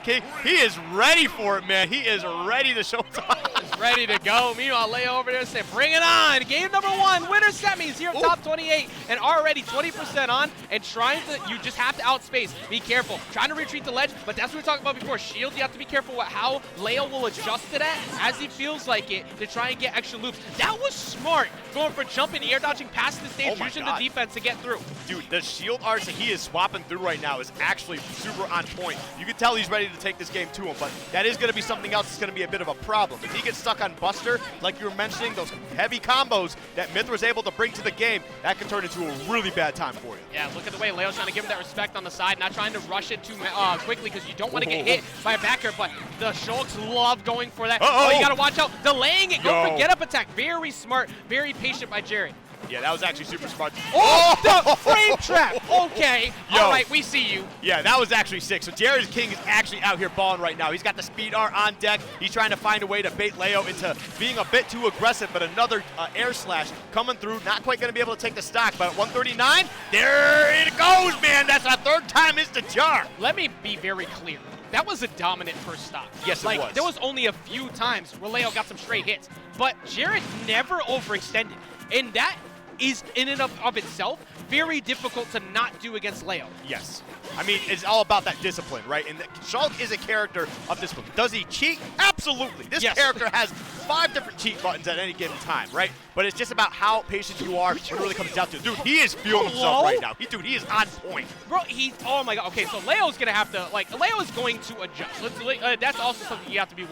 King, he is ready for it, man. He is ready to show time. He's ready to go. Meanwhile, Leo over there saying, bring it on. Game number 1, winner semis here, top 28, and already 20% on, and trying to, you just have to outspace. Be careful. Trying to retreat the ledge, but that's what we were talking about before. Shield, you have to be careful how Leo will adjust to that as he feels like it to try and get extra loops. That was smart, going for jumping, air dodging past the stage, using the defense to get through. Dude, the shield arts that he is swapping through right now is actually super on point. You can tell he's ready to take this game to him, but that is going to be something else that's going to be a bit of a problem. If he gets stuck on Buster, like you were mentioning, those heavy combos that Mythra's able to bring to the game, that can turn into a really bad time for you. Yeah, look at the way Leo's trying to give him that respect on the side, not trying to rush it too quickly because you don't want to get hit by a back air, but the Shulks love going for that. Oh, you got to watch out. Delaying it. Go for get up attack. Very smart, very patient by Jared. Yeah, that was actually super smart. Oh, the frame trap. Okay. All right, we see you. Yeah, that was actually sick. So Jared King is actually out here balling right now. He's got the speed R on deck. He's trying to find a way to bait Leo into being a bit too aggressive, but another air slash coming through. Not quite going to be able to take the stock, but at 139, there it goes, man. That's our third time is the jar. Let me be very clear. That was a dominant first stock. Yes, it was. There was only a few times where Leo got some straight hits, but Jared never overextended, and that is in and of itself very difficult to not do against Leo. Yes. I mean, it's all about that discipline, right? And Shulk is a character of discipline. Does he cheat? Absolutely. This character has 5 different cheat buttons at any given time, right? But it's just about how patient you are when it really comes down to it. Dude, he is feeling himself right now. Dude, he is on point. Bro, oh my God. Okay, so Leo's going to have to, Leo is going to adjust. That's also something you have to be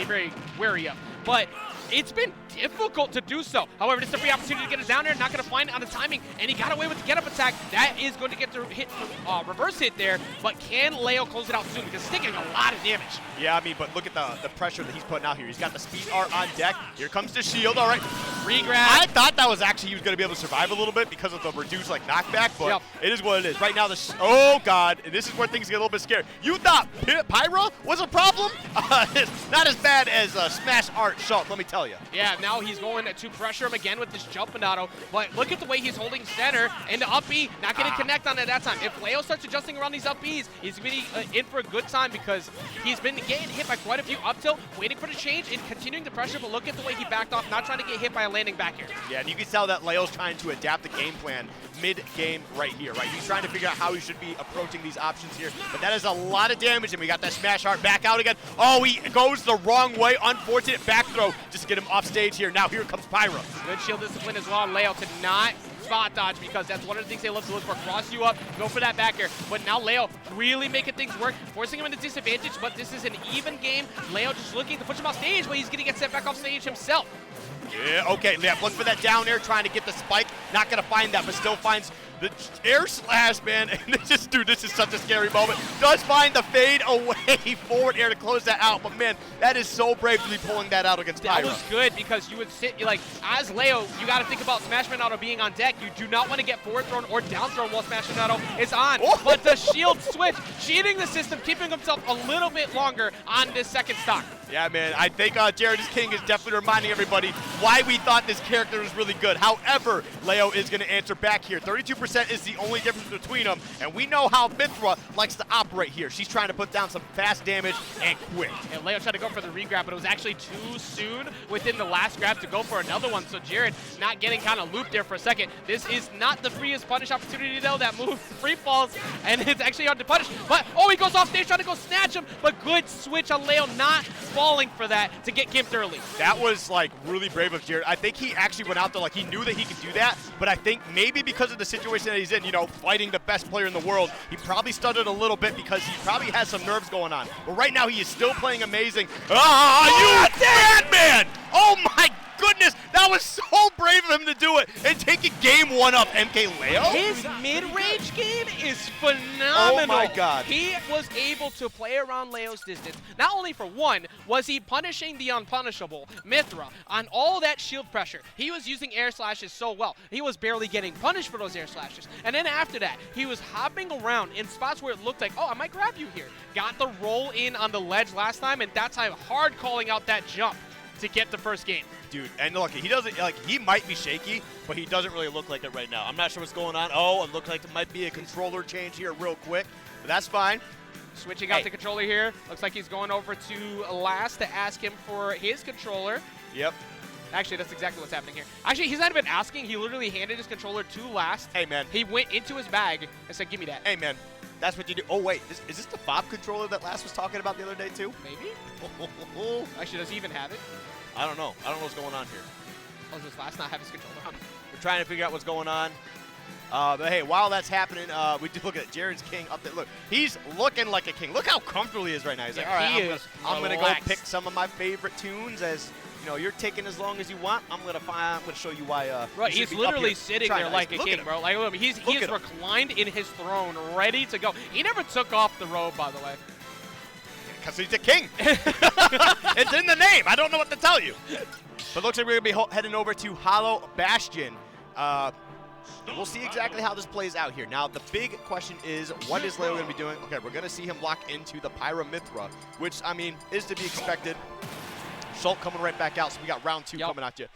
very wary of. But it's been difficult to do so. However, this is a free opportunity to get it down there. Not going to find it on the timing, and he got away with the get-up attack. That is going to get the reverse hit there, but can Leo close it out soon? Because it's taking a lot of damage. Yeah, I mean, but look at the pressure that he's putting out here. He's got the speed R on deck. Here comes the shield. All right. Regrab. I thought that was actually he was going to be able to survive a little bit because of the reduced knockback, but it is what it is. Right now, oh God, and this is where things get a little bit scary. You thought Pyra was a problem? It's not as bad as Smash Art Shulk, let me tell you. Yeah, now he's going to pressure him again with this jump Minato, but look at the way he's holding center, and the up B, not going to connect on it that time. If Leo starts adjusting around these up Bs, he's going to be in for a good time because he's been getting hit by quite a few up tilt, waiting for the change and continuing the pressure, but look at the way he backed off, not trying to get hit by a landing back here. Yeah, and you can tell that Leo's trying to adapt the game plan mid-game right here, right? He's trying to figure out how he should be approaching these options here, but that is a lot of damage, and we got that Smash Heart back out again. Oh, he goes the wrong way. Unfortunate back throw just to get him off stage here. Now here comes Pyra. Good shield discipline as well on Leo to not spot dodge because that's one of the things they love to look for. Cross you up, go for that back air. But now Leo really making things work, forcing him into disadvantage, but this is an even game. Leo just looking to push him off stage, but he's going to get set back off stage himself. Yeah, okay, yeah, look for that down air, trying to get the spike. Not going to find that, but still finds the air slash, man. And this is such a scary moment. Does find the fade away forward air to close that out, but man, that is so brave to be pulling that out against Pyra. That was good because you would sit, as Leo, you got to think about Smash Minato being on deck. You do not want to get forward thrown or down thrown while Smash Minato is on. But the shield switch, cheating the system, keeping himself a little bit longer on this second stock. Yeah, man, I think Jared King is definitely reminding everybody why we thought this character was really good. However, Leo is going to answer back here. 32% is the only difference between them, and we know how Mythra likes to operate here. She's trying to put down some fast damage and quick. And Leo tried to go for the regrab, but it was actually too soon within the last grab to go for another one, so Jared not getting kind of looped there for a second. This is not the freest punish opportunity, though. That move free falls, and it's actually hard to punish. But, oh, he goes off stage trying to go snatch him, but good switch on Leo, not falling for that to get gimped early. That was really brave of Jared. I think he actually went out there he knew that he could do that, but I think maybe because of the situation that he's in, fighting the best player in the world, he probably stuttered a little bit because he probably has some nerves going on. But right now he is still playing amazing. You madman! Oh my goodness, that was so brave of him to do it and taking game 1 up, MkLeo. His mid-range game is phenomenal. Oh my God. He was able to play around Leo's distance. Not only for one, was he punishing the unpunishable, Mythra, on all that shield pressure. He was using air slashes so well. He was barely getting punished for those air slashes. And then after that, he was hopping around in spots where it looked like, oh, I might grab you here. Got the roll in on the ledge last time, and that time hard calling out that jump to get the first game. Dude, and look, he doesn't, he might be shaky, but he doesn't really look like it right now. I'm not sure what's going on. Oh, it looks like it might be a controller change here real quick, but that's fine. Switching out the controller here. Looks like he's going over to Last to ask him for his controller. Yep. Actually, that's exactly what's happening here. Actually, he's not even asking. He literally handed his controller to Last. Hey, man. He went into his bag and said, give me that. Hey, man. That's what you do. Oh, wait. Is this the FOB controller that Last was talking about the other day, too? Maybe? Actually, does he even have it? I don't know. I don't know what's going on here. Oh, does Last not have his controller on? We're trying to figure out what's going on. But hey, while that's happening, we do look at Jared's king up there. Look, he's looking like a king. Look how comfortable he is right now. He's like, all right, I'm gonna go pick some of my favorite tunes. As you know, you're taking as long as you want. I'm gonna show you why. Right, he's literally sitting there like a king, bro. Like, look, he is reclined in his throne, ready to go. He never took off the robe, by the way. Because he's a king. It's in the name. I don't know what to tell you. But looks like we're gonna be heading over to Hollow Bastion. We'll see exactly how this plays out here. Now, the big question is, what is Leo going to be doing? Okay, we're going to see him lock into the Pyramithra, which, I mean, is to be expected. Schultz coming right back out, so we got round 2 coming at you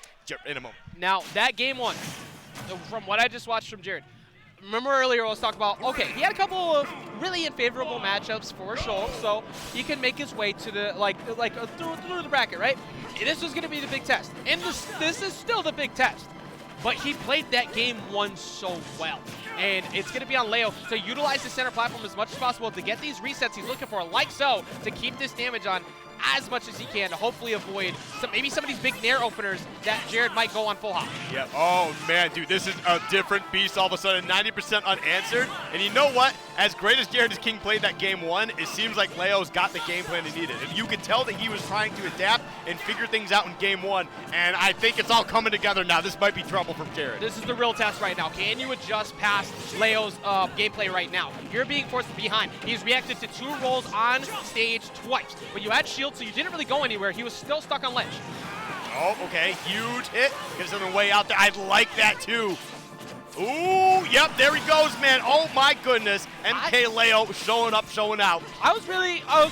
in a moment. Now, that game 1, from what I just watched from Jared, remember earlier I was talking about, okay, he had a couple of really unfavorable matchups for Schultz, so he can make his way to the, through the bracket, right? This was going to be the big test, and this is still the big test. But he played that game 1 so well. And it's going to be on Leo to utilize the center platform as much as possible to get these resets he's looking for, like so, to keep this damage on as much as he can to hopefully avoid maybe some of these big nair openers that Jared might go on full hop. Yeah. Oh, man, dude, this is a different beast all of a sudden. 90% unanswered. And you know what? As great as Jared King played that game 1, it seems like Leo's got the game plan he needed. And you could tell that he was trying to adapt and figure things out in game 1. And I think it's all coming together now. This might be trouble from Jared. This is the real test right now. Can you adjust past Leo's gameplay right now? You're being forced behind. He's reacted to 2 rolls on stage twice. But you had shield, so you didn't really go anywhere. He was still stuck on ledge. Oh, okay. Huge hit. Gives him a way out there. I like that, too. Ooh, yep, there he goes, man. Oh, my goodness. MkLeo showing up, showing out. I was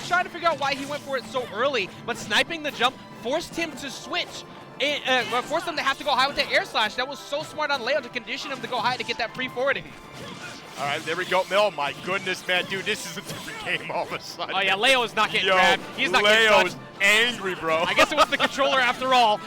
trying to figure out why he went for it so early, but sniping the jump forced him to switch. It forced him to have to go high with the air slash. That was so smart on Leo to condition him to go high to get that free forwarding. All right, there we go. Oh, my goodness, man. Dude, this is a different game all of a sudden. Oh, yeah, Leo is not getting grabbed. He's not getting touched. Angry, bro. I guess it was the controller after all.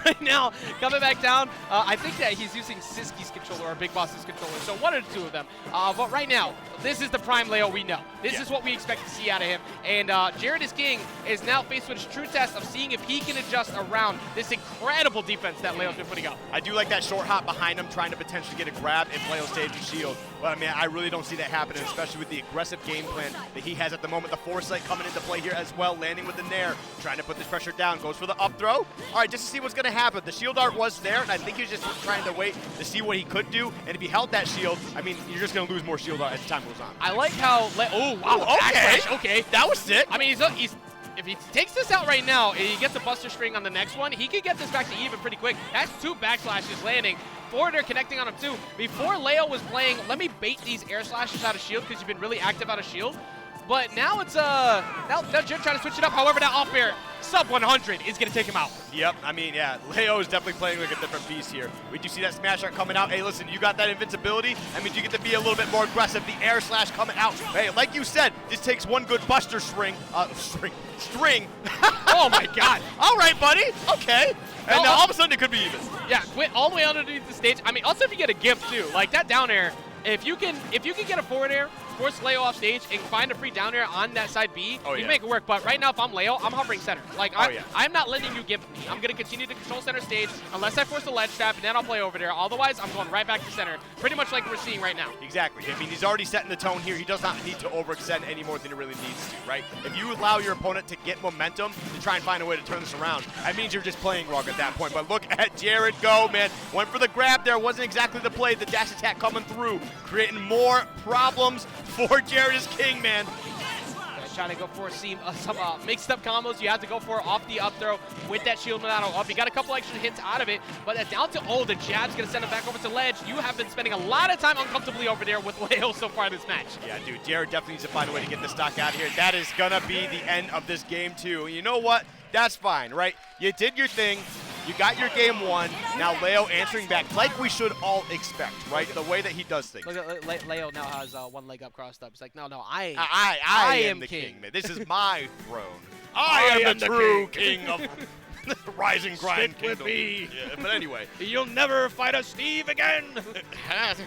Right now, coming back down, I think that he's using Siski's controller or Big Boss's controller, so one or two of them. But right now, this is the prime Leo we know. This is what we expect to see out of him. And jaredisking is now faced with his true test of seeing if he can adjust around this incredible defense that Leo's been putting up. I do like that short hop behind him, trying to potentially get a grab if Leo saves the shield. But, I mean, I really don't see that happening, especially with the aggressive game plan that he has at the moment. The foresight coming into play here as well, landing with the nair, trying to put this pressure down, goes for the up throw. All right, just to see what's going to happen. The shield art was there, and I think he was just trying to wait to see what he could do. And if he held that shield, I mean, you're just going to lose more shield art as time goes on. I like how, oh, wow, okay. Okay. That was sick. I mean, if he takes this out right now and he gets a buster string on the next one, he could get this back to even pretty quick. That's 2 backslashes landing. Forwarder connecting on him too. Before Leo was playing, let me bait these air slashes out of shield because you've been really active out of shield. But now it's now Jared trying to switch it up. However, that off air sub 100 is going to take him out. Yep, I mean, yeah, Leo is definitely playing like a different piece here. We do see that smash art coming out. Hey, listen, you got that invincibility. I mean, you get to be a little bit more aggressive. The air slash coming out. Hey, like you said, this takes one good buster string. Oh my God. All right, buddy. Okay. And now all of a sudden it could be even. Yeah, quit all the way underneath the stage. I mean, also if you get a gift too, like that down air. If you can get a forward air, force Leo off stage, and find a free down air on that side B, you can make it work. But right now, if I'm Leo, I'm hovering center. Like, I'm not letting you gift me. I'm going to continue to control center stage unless I force a ledge trap, and then I'll play over there. Otherwise, I'm going right back to center, pretty much like we're seeing right now. Exactly. I mean, he's already setting the tone here. He does not need to overextend any more than he really needs to, right? If you allow your opponent to get momentum to try and find a way to turn this around, that means you're just playing wrong at that point. But look at Jared go, man. Went for the grab there. Wasn't exactly the play. The dash attack coming through, creating more problems for jaredisking, man. Trying to go for some mixed up combos. You have to go for off the up throw with that shield Monado up. You got a couple extra hits out of it, but that down to the jab's going to send him back over to ledge. You have been spending a lot of time uncomfortably over there with Leo so far this match. Yeah, dude, Jared definitely needs to find a way to get the stock out of here. That is going to be the end of this game, too. And you know what? That's fine, right? You did your thing. You got your game one. Now Leo answering back like we should all expect, right? The way that he does things. Look at Leo now has one leg up crossed up. It's like, no, I am the king, man. This is my throne. I am the true king of Rising Grind Stick with me. Yeah, but anyway. You'll never fight a Steve again. That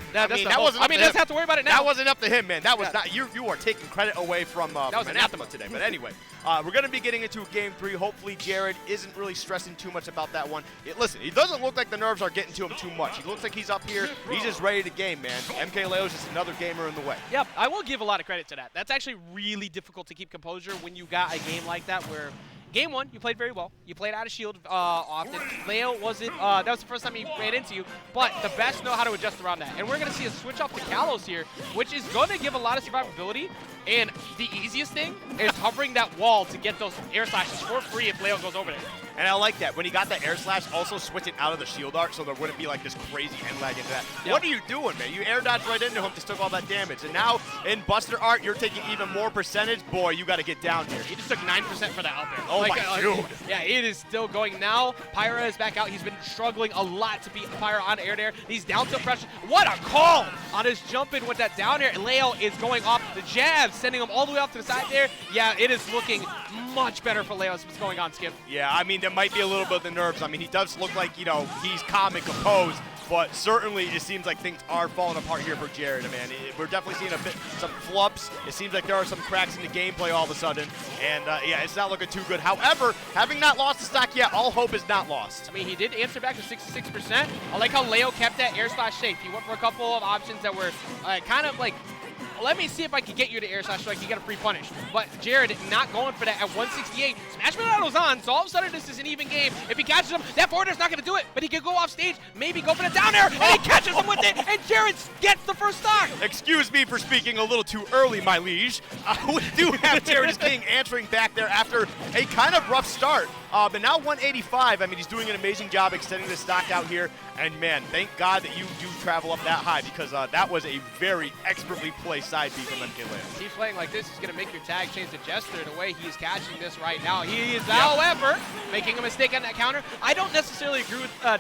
wasn't. He doesn't have to worry about it now. That wasn't up to him, man. That was not. You are taking credit away from Anathema today. But anyway, we're going to be getting into Game 3. Hopefully, Jared isn't really stressing too much about that one. Listen, he doesn't look like the nerves are getting to him too much. He looks like he's up here. He's just ready to game, man. MkLeo is just another gamer in the way. Yep, I will give a lot of credit to that. That's actually really difficult to keep composure when you got a game like that where Game 1, you played very well. You played out of shield often. Leo wasn't, that was the first time he ran into you, but the best know how to adjust around that. And we're going to see a switch off to Kalos here, which is going to give a lot of survivability. And the easiest thing is hovering that wall to get those air slashes for free if Leo goes over there. And I like that. When he got that air slash, also switching out of the shield art so there wouldn't be like this crazy end lag into that. Yep. What are you doing, man? You air dodged right into him, just took all that damage. And now in Buster art, you're taking even more percentage. Boy, you got to get down here. He just took 9% for that out there. Oh my dude. Yeah, it is still going now. Pyra is back out. He's been struggling a lot to beat Pyra on air there. He's down to pressure. What a call on his jump in with that down air. Leo is going off the jab, sending him all the way off to the side there. Yeah, it is looking much better for Leo. What's going on, Skip? Yeah, I mean, there might be a little bit of the nerves. I mean, he does look like, you know, he's calm and composed, but certainly it seems like things are falling apart here for Jared, man. We're definitely seeing some flubs. It seems like there are some cracks in the gameplay all of a sudden, and yeah, it's not looking too good. However, having not lost the stock yet, all hope is not lost. I mean, he did answer back to 66%. I like how Leo kept that air slash safe. He went for a couple of options that were kind of like, let me see if I can get you to air slash so I can get a free punish. But Jared not going for that at 168. Smash Monato's on, so all of a sudden this is an even game. If he catches him, that forwarder's not going to do it, but he could go off stage, maybe go for the down air, and he catches him with it, and Jared gets the first stock. Excuse me for speaking a little too early, my liege. We do have Jared is King answering back there after a kind of rough start. But now 185, I mean, he's doing an amazing job extending the stock out here. And man, thank God that you do travel up that high, because that was a very expertly placed side B from MkLeo. He's playing like this, he's going to make your tag change to Jester the way he's catching this right now. He is, however, making a mistake on that counter. I don't necessarily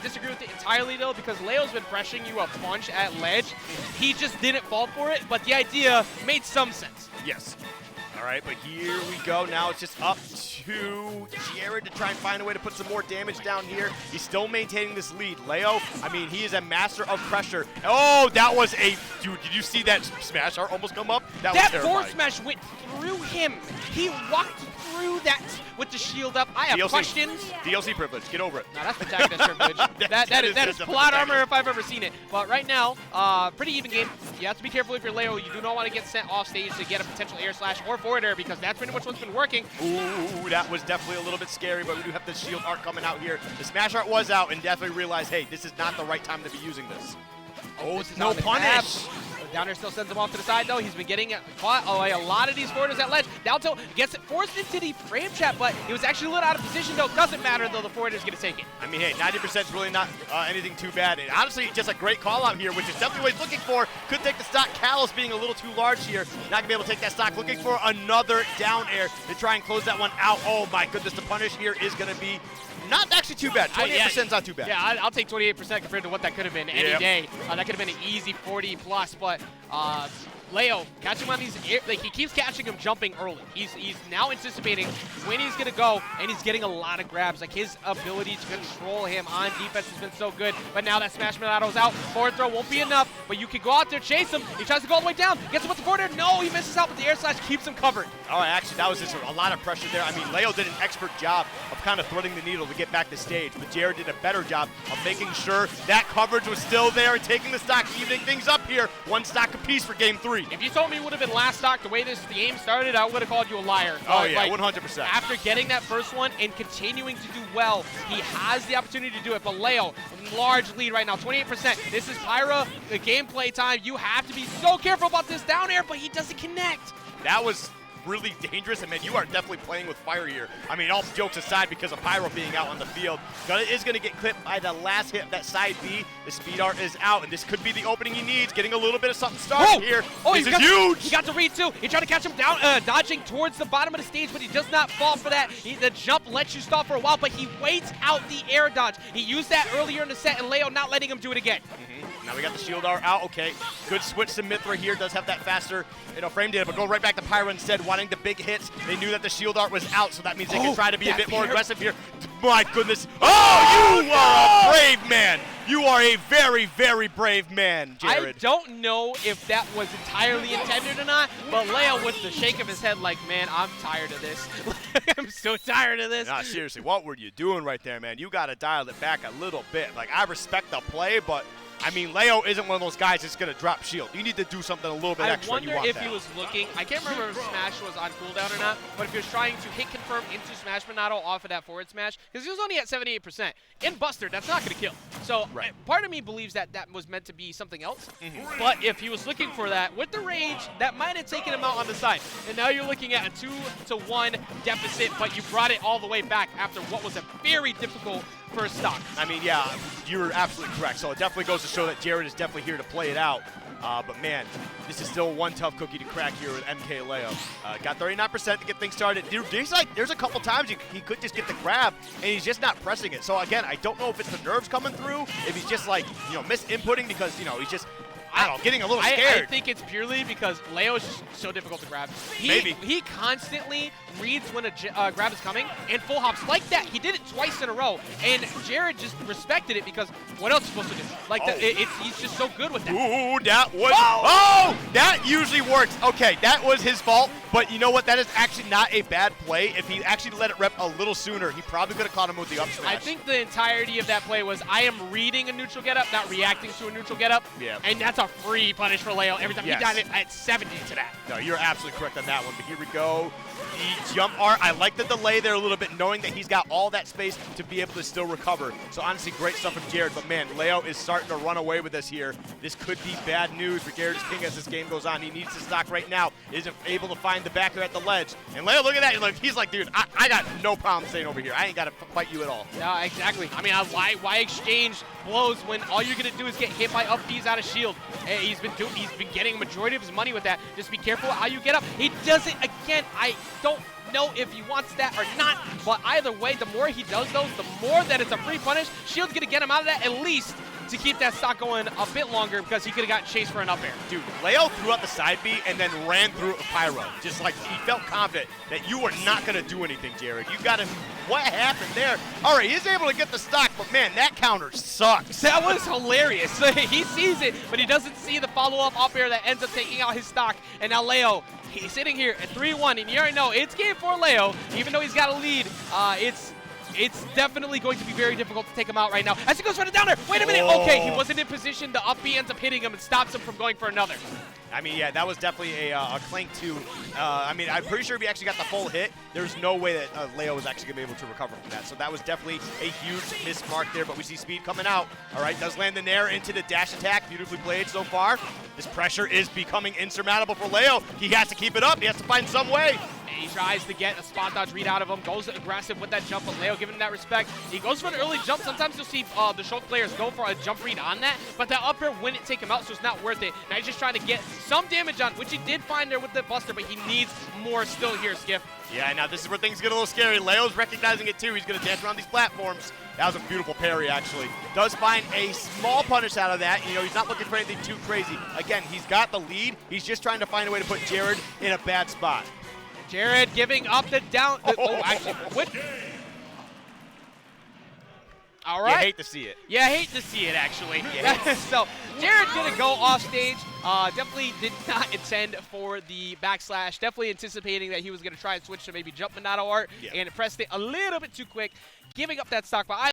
disagree with it entirely, though, because Leo's been pressuring you a bunch at ledge. He just didn't fall for it, but the idea made some sense. Yes. All right, but here we go. Now it's just up to Jared to try and find a way to put some more damage down here. He's still maintaining this lead. Leo, I mean, he is a master of pressure. Oh, that was a... Dude, did you see that smash art almost come up? That was forward smash went through him. He walked through that with the shield up. I have DLC. Questions. DLC privilege. Get over it. No, that's protagonist privilege. that is plot armor if I've ever seen it. But right now, pretty even game. You have to be careful if you're Leo. You do not want to get sent off stage to get a potential air slash or forward air, because that's pretty much what's been working. Ooh, that was definitely a little bit scary, but we do have the shield art coming out here. The smash art was out, and definitely realized, hey, this is not the right time to be using this. Oh, no punish. Down there still sends him off to the side, though. He's been getting caught a lot of these forwarders at ledge. Down tilt gets it forced into the frame trap, but he was actually a little out of position, though. Doesn't matter, though. The forwarder's going to take it. I mean, hey, 90% is really not anything too bad. And honestly, just a great call out here, which is definitely what he's looking for. Could take the stock. Kalos being a little too large here. Not going to be able to take that stock. Looking for another down air to try and close that one out. Oh, my goodness. The punish here is going to be not actually too bad. 28% is not too bad. Yeah, I'll take 28% compared to what that could have been any day. That could have been an easy 40 plus, but Leo catching him on these, like, he keeps catching him jumping early. He's now anticipating when he's gonna go, and he's getting a lot of grabs. Like, his ability to control him on defense has been so good. But now that Smash Monato's out, forward throw won't be enough. But you can go out there, chase him. He tries to go all the way down, gets him with the forward air. No, he misses out with the air slash, keeps him covered. All right, actually, that was just a lot of pressure there. I mean, Leo did an expert job of kind of threading the needle to get back to stage, but Jared did a better job of making sure that coverage was still there and taking the stock, evening things up here. One stock apiece for game 3. If you told me it would have been last stock the way this game started, I would have called you a liar. Oh, yeah, like, 100%. After getting that first one and continuing to do well, he has the opportunity to do it. But Leo, large lead right now, 28%. This is Pyra, the gameplay time. You have to be so careful about this down air, but he doesn't connect. That was really dangerous. And, man, you are definitely playing with fire here. I mean, all jokes aside, because of Pyro being out on the field, is going to get clipped by the last hit of that side B. The speed art is out, and this could be the opening he needs, getting a little bit of something started here. Oh, this is huge! He got the read, too. He tried to catch him down, dodging towards the bottom of the stage, but he does not fall for that. The jump lets you stop for a while, but he waits out the air dodge. He used that earlier in the set, and Leo not letting him do it again. Now we got the shield art out. Okay, good switch to Mithra here. Does have that faster, frame data, but go right back to Pyro instead, wanting the big hits. They knew that the shield art was out, so that means they can try to be a bit more aggressive here. My goodness. Oh, you are a brave man. You are a very, very brave man, Jared. I don't know if that was entirely intended or not, but Leo with the shake of his head like, man, I'm tired of this. I'm so tired of this. Nah, seriously, what were you doing right there, man? You got to dial it back a little bit. Like, I respect the play, but I mean, Leo isn't one of those guys that's going to drop shield. You need to do something a little bit extra. I wonder if he was looking, I can't remember if Smash was on cooldown or not, but if he was trying to hit confirm into Smash Monado off of that forward smash, because he was only at 78%. In Buster, that's not going to kill. So part of me believes that that was meant to be something else, but if he was looking for that, with the rage, that might have taken him out on the side. And now you're looking at a 2-1 deficit, but you brought it all the way back after what was a very difficult first stock. I mean, yeah, you're absolutely correct. So it definitely goes to show that Jared is definitely here to play it out. But, man, this is still one tough cookie to crack here with MkLeo. Got 39% to get things started. Dude, there's a couple times he could just get the grab, and he's just not pressing it. So, again, I don't know if it's the nerves coming through, if he's just, like, misinputting because, he's just, I don't know, getting a little scared. I think it's purely because Leo is just so difficult to grab. Maybe. He constantly reads when a grab is coming and full hops like that. He did it twice in a row, and Jared just respected it because what else is supposed to do? Like, he's just so good with that. Ooh, that was, oh, that usually works. Okay, that was his fault, but you know what? That is actually not a bad play. If he actually let it rep a little sooner, he probably could have caught him with the up smash. I think the entirety of that play was I am reading a neutral getup, not reacting to a neutral getup. Yeah. And that's a free punish for Leo every time. He died at 70 to that. No, you're absolutely correct on that one, but here we go. The jump art, I like the delay there a little bit, knowing that he's got all that space to be able to still recover. So honestly, great stuff from Jared, but man, Leo is starting to run away with us here. This could be bad news for Jared King as this game goes on. He needs to stock right now. Isn't able to find the backer at the ledge. And Leo, look at that. He's like, dude, I got no problem staying over here. I ain't got to fight you at all. Yeah, exactly. I mean, why exchange blows when all you're gonna do is get hit by up Bs out of shield? And he's been getting a majority of his money with that. Just be careful how you get up. He does it again. I don't know if he wants that or not, but either way, the more he does those, the more that it's a free punish. Shield's gonna get him out of that at least to keep that stock going a bit longer because he could have gotten chased for an up air. Dude, Leo threw out the side B and then ran through a Pyro. Just like he felt confident that you were not going to do anything, Jared. You got him. What happened there? All right, he's able to get the stock, but man, that counter sucks. That was hilarious. He sees it, but he doesn't see the follow-up up air that ends up taking out his stock. And now Leo, he's sitting here at 3-1, and you already know it's game for Leo. Even though he's got a lead, it's definitely going to be very difficult to take him out right now. As he goes for the down there. Wait a minute. Okay, he wasn't in position. The up B ends up hitting him and stops him from going for another. I mean, yeah, that was definitely a clank too. I mean, I'm pretty sure if he actually got the full hit, there's no way that Leo was actually going to be able to recover from that. So that was definitely a huge miss mark there, but we see speed coming out. All right, does land the nair into the dash attack. Beautifully played so far. This pressure is becoming insurmountable for Leo. He has to keep it up. He has to find some way. He tries to get a spot dodge read out of him, goes aggressive with that jump, but Leo giving him that respect. He goes for an early jump. Sometimes you'll see the Shulk players go for a jump read on that, but that up air wouldn't take him out, so it's not worth it. Now he's just trying to get some damage on, which he did find there with the Buster, but he needs more still here, Skiff. Yeah, now this is where things get a little scary. Leo's recognizing it too. He's going to dance around these platforms. That was a beautiful parry, actually. Does find a small punish out of that. You know, he's not looking for anything too crazy. Again, he's got the lead. He's just trying to find a way to put Jared in a bad spot. Jared giving up the down. Actually, what? All right. You hate to see it. Yeah, I hate to see it, actually. So, Jared didn't go off stage. Definitely did not intend for the backslash. Definitely anticipating that he was going to try and switch to maybe jump Monado art, and pressed it a little bit too quick, giving up that stock. But